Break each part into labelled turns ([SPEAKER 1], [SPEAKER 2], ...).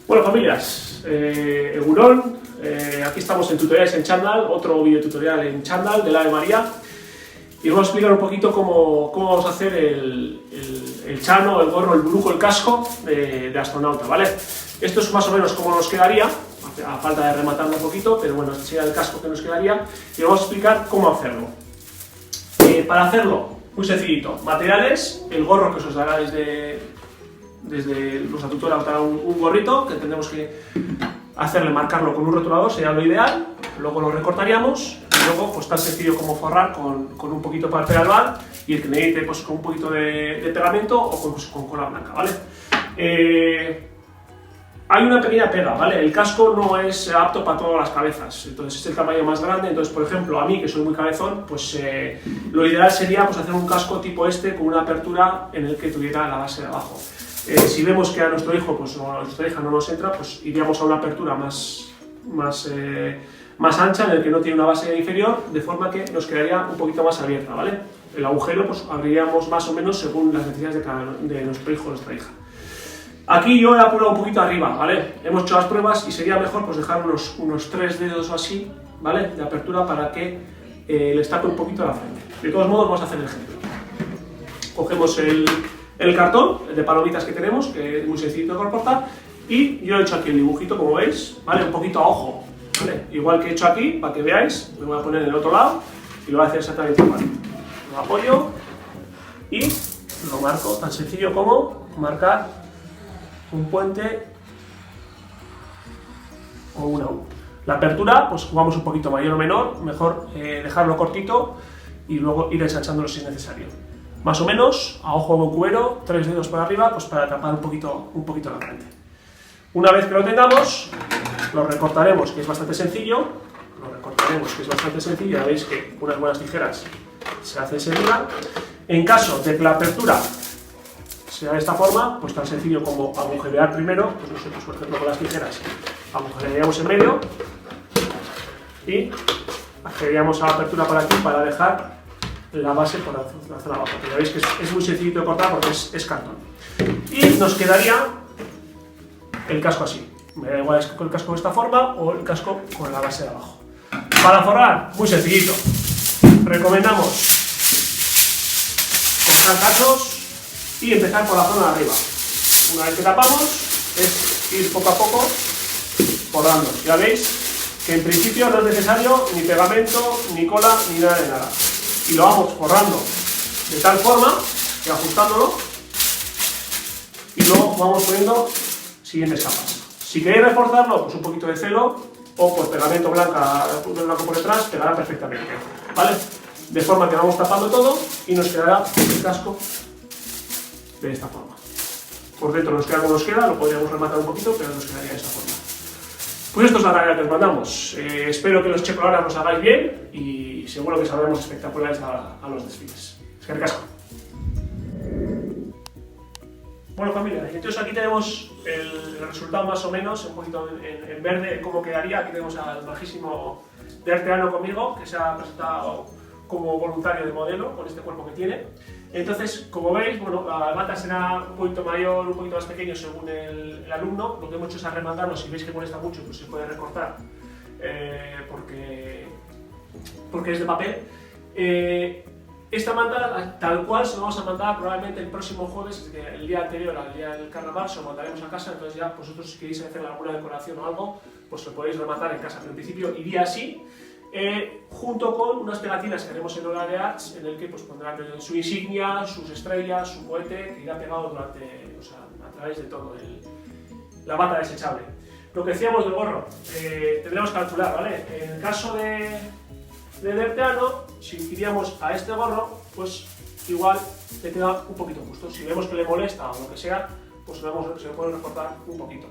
[SPEAKER 1] Bueno, familias, Egunon, aquí estamos en Tutoriales en Chándal, otro video tutorial en Chándal del Ave María, y os voy a explicar un poquito cómo vamos a hacer el chano, el gorro, el buruco, el casco de astronauta, ¿vale? Esto es más o menos cómo nos quedaría, a falta de rematarlo un poquito, pero bueno, este sería el casco que nos quedaría, y vamos a explicar cómo hacerlo. Para hacerlo, muy sencillito, materiales, el gorro que os dará desde nuestra tutora, os dará un gorrito que tendremos que marcarlo con un rotulador, sería lo ideal, luego lo recortaríamos, y luego pues tan sencillo como forrar con un poquito de papel albal y el que necesite pues con un poquito de pegamento o con cola blanca, ¿vale? Hay una pequeña pega, ¿vale? El casco no es apto para todas las cabezas, entonces es el tamaño más grande, entonces por ejemplo a mí que soy muy cabezón, pues lo ideal sería pues hacer un casco tipo este con una apertura en el que tuviera la base de abajo. Si vemos que a nuestro hijo pues, o a nuestra hija no nos entra, pues iríamos a una apertura más ancha en el que no tiene una base inferior, de forma que nos quedaría un poquito más abierta, ¿vale? El agujero pues abriríamos más o menos según las necesidades de nuestro hijo o nuestra hija. Aquí yo he apurado un poquito arriba, ¿vale? Hemos hecho las pruebas y sería mejor pues dejar unos 3 dedos o así, ¿vale? De apertura para que le tape un poquito la frente. De todos modos vamos a hacer el ejemplo. Cogemos el cartón, el de palomitas que tenemos, que es muy sencillo de cortar, y yo he hecho aquí el dibujito, como veis, ¿vale? Un poquito a ojo, ¿vale? Igual que he hecho aquí, para que veáis, me voy a poner en el otro lado y lo voy a hacer exactamente igual. Lo apoyo y lo marco, tan sencillo como marcar un puente o una U. La apertura, pues jugamos un poquito mayor o menor, mejor dejarlo cortito y luego ir ensanchándolo si es necesario. Más o menos, a ojo de cubero, 3 dedos para arriba, pues para tapar un poquito la frente. Una vez que lo tengamos, lo recortaremos, que es bastante sencillo. Ya veis que unas buenas tijeras se hace enseguida. En caso de que la apertura sea de esta forma, pues tan sencillo como agujerear primero, pues nosotros por ejemplo con las tijeras agujerearíamos en medio y agujereamos a la apertura por aquí para dejar la base por la zona abajo. Pero veis que es muy sencillo de cortar porque es cartón. Y nos quedaría el casco así. Me da igual con el casco de esta forma o el casco con la base de abajo. Para forrar, muy sencillito. Recomendamos cortar cachos y empezar por la zona de arriba. Una vez que tapamos, es ir poco a poco forrando. Ya veis que en principio no es necesario ni pegamento, ni cola, ni nada de nada. Y lo vamos forrando de tal forma que ajustándolo y luego vamos poniendo siguientes capas. Si queréis reforzarlo, pues un poquito de celo o pues pegamento blanco por detrás, pegará perfectamente, ¿vale? De forma que vamos tapando todo y nos quedará el casco de esta forma. Por dentro nos queda como nos queda, lo podríamos rematar un poquito, pero nos quedaría de esta forma. Pues esto es la tarea que os mandamos. Espero que los checolaras nos hagáis bien y seguro que saldremos espectaculares a los desfiles. Es que ricasco. Bueno familia, entonces aquí tenemos el resultado más o menos, un poquito en verde, cómo quedaría. Aquí tenemos al majísimo de Arteano conmigo, que se ha presentado como voluntario de modelo, con este cuerpo que tiene. Entonces, como veis, bueno, la bata será un poquito mayor, un poquito más pequeño según el alumno. Lo que hemos hecho es arrematarlo. Si veis que molesta mucho, pues se puede recortar porque es de papel. Esta manta, tal cual, se la vamos a mandar probablemente el próximo jueves, el día anterior al día del carnaval, se lo mandaremos a casa. Entonces ya vosotros, si queréis hacer alguna decoración o algo, pues lo podéis rematar en casa, pero en principio iría así. Junto con unas pegatinas que haremos en Ola de Arts, en el que pues, pondrán su insignia, sus estrellas, su cohete, que irá pegado a través de todo la bata desechable. Lo que decíamos del gorro, tendremos que calcular, ¿vale? En el caso de Derteano, si iríamos a este gorro, pues igual le queda un poquito justo. Si vemos que le molesta o lo que sea, pues se le puede recortar un poquito.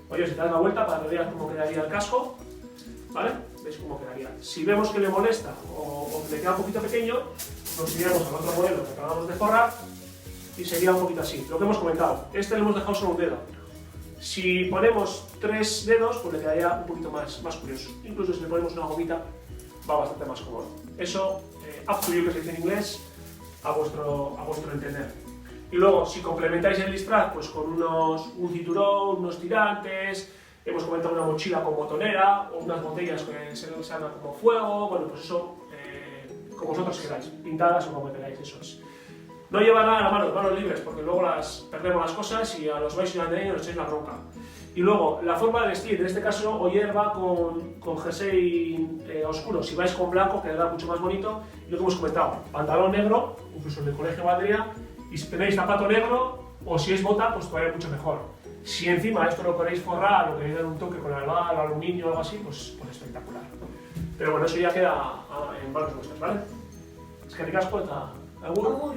[SPEAKER 1] Oye, si te das la vuelta para que veas cómo quedaría el casco, ¿vale? ¿Veis cómo quedaría? Si vemos que le molesta o que le queda un poquito pequeño, nos iríamos al otro modelo que acabamos de forrar y sería un poquito así. Lo que hemos comentado, este le hemos dejado solo un dedo. Si ponemos 3 dedos, pues le quedaría un poquito más curioso. Incluso si le ponemos una gomita, va bastante más cómodo. Eso, up to you, que se dice en inglés, a vuestro entender. Y luego, si complementáis el disfraz pues con un cinturón, unos tirantes, hemos comentado una mochila con botonera, o unas botellas que se hagan como fuego, bueno, pues eso, como vosotros queráis, pintadas o como queráis, eso es. No lleva nada a la mano, manos libres, porque luego perdemos las cosas y a los vais y nos echáis la bronca. Y luego, la forma de vestir, en este caso, Oyer va con jersey oscuro. Si vais con blanco, quedará mucho más bonito. Y lo que hemos comentado, pantalón negro, incluso en el colegio valdría, y si tenéis zapato negro, o si es bota, pues todavía mucho mejor. Si encima esto lo queréis forrar o queréis dar un toque con albal, aluminio o algo así, pues espectacular. Pero bueno, eso ya queda en manos vuestras, ¿vale? Es que ricasco eta. Agur.